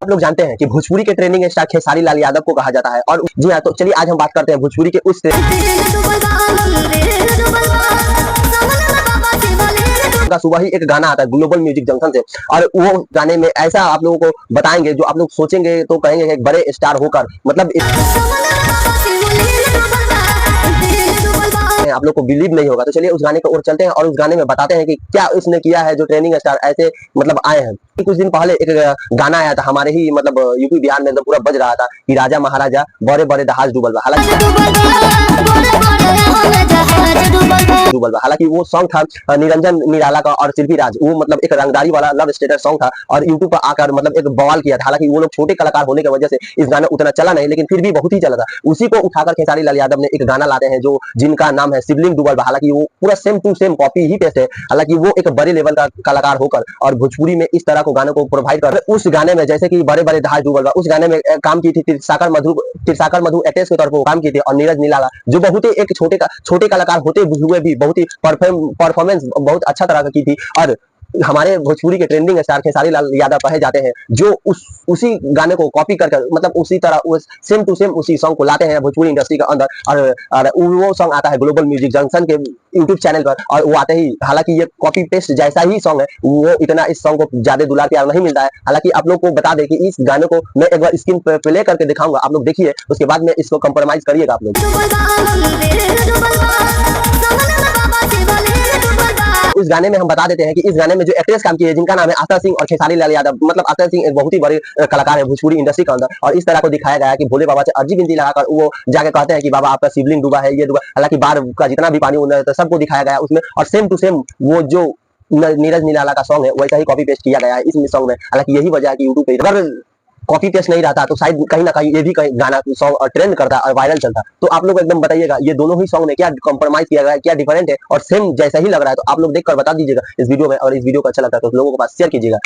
आप लोग जानते हैं कि भोजपुरी के ट्रेंडिंग स्टार खेसारी लाल यादव को कहा जाता है। और जी हाँ, तो चलिए आज हम बात करते हैं भोजपुरी के उस का सुबह ही एक गाना आता है ग्लोबल म्यूजिक जंक्शन से, और वो गाने में ऐसा आप लोगों को बताएंगे जो आप लोग सोचेंगे तो कहेंगे कि एक बड़े स्टार होकर मतलब आप लोग को बिलीव नहीं होगा। तो चलिए उस गाने की ओर चलते हैं और उस गाने में बताते हैं कि क्या उसने किया है जो ट्रेंडिंग स्टार ऐसे मतलब आए हैं। कुछ दिन पहले एक गाना आया था हमारे ही मतलब यूपी बिहार में एकदम पूरा बज रहा था कि राजा महाराजा बड़े बड़े जहाज डूबल बा। हालांकि वो सॉन्ग था निरंजन निराला का और शिल्पी राज, वो मतलब एक रंगदारी वाला लव स्टेटस सॉन्ग था और यूट्यूब पर आकर मतलब एक बवाल किया था। हालांकि वो लोग छोटे कलाकार होने की वजह से इस गाना उतना चला नहीं, लेकिन फिर भी बहुत ही चला था। उसी को उठाकर खेसारी लाल यादव ने एक गाना लाते हैं जो जिनका नाम है शिवलिंग डूबल बा। हालांकि वो पूरा सेम टू सेम कॉपी ही पेस्ट है। हालांकि वो एक बड़े लेवल का कलाकार होकर और भोजपुरी में इस तरह को गानों को प्रोवाइड कर उस गाने में जैसे कि बड़े बड़े जहाज डूबल बा, उस गाने में काम की थी तिरसाकर मधु एक्ट्रेस के तौर पर काम की थी और नीरज निराला जो बहुत ही एक छोटे कलाकार होते हुए भी बहुत ही परफॉर्मेंस बहुत अच्छा तरह की थी। और हमारे भोजपुरी के ट्रेंडिंग स्टार खेसारी लाल यादव कहे जाते हैं जो उसी गाने को कॉपी करके मतलब उसी तरह उस सेम टू सेम उसी सॉन्ग को लाते हैं भोजपुरी इंडस्ट्री के अंदर। और वो सॉन्ग आता है ग्लोबल म्यूजिक जंक्शन के यूट्यूब चैनल पर, और वो आते ही हालांकि ये कॉपी पेस्ट जैसा ही सॉन्ग है, वो इतना इस सॉन्ग को ज्यादा दुलार प्यार नहीं मिलता है। हालांकि आप लोग को बता दें कि इस गाने को मैं एक बार स्क्रीन पे प्ले करके दिखाऊंगा, आप लोग देखिए, उसके बाद में इसको कंप्रोमाइज करिएगा आप लोग। इस गाने में हम बता देते हैं कि इस गाने में जो एक्ट्रेस काम की है जिनका नाम है आस्था सिंह और खेसारी लाल यादव, मतलब आस्था सिंह एक बहुत ही बड़े कलाकार है भोजपुरी इंडस्ट्री के अंदर। और इस तरह को दिखाया गया है कि भोले बाबा से अर्जी बिनती लगाकर वो जाके कहते हैं कि बाबा आपका शिवलिंग डूबा है, ये डूबा। हालांकि बाढ़ का जितना भी पानी तो सबको दिखाया गया उसमें, और सेम टू सेम वो जो नीरज निराला का सॉन्ग है वैसा ही कॉपी पेस्ट किया गया है इस सॉन्ग में। हालांकि यही वजह है कि यूट्यूब पे अगर कॉपी पेस्ट नहीं रहता तो शायद कहीं ना कहीं ये भी कहीं गाना सॉन्ग ट्रेंड करता और वायरल चलता। तो आप लोग एकदम बताइएगा ये दोनों ही सॉन्ग में क्या कॉम्प्रोमाइज किया गया है, क्या डिफरेंट है और सेम जैसा ही लग रहा है। तो आप लोग देखकर बता दीजिएगा इस वीडियो में, और इस वीडियो को अच्छा लगता है तो लोगों के पास शेयर कीजिएगा।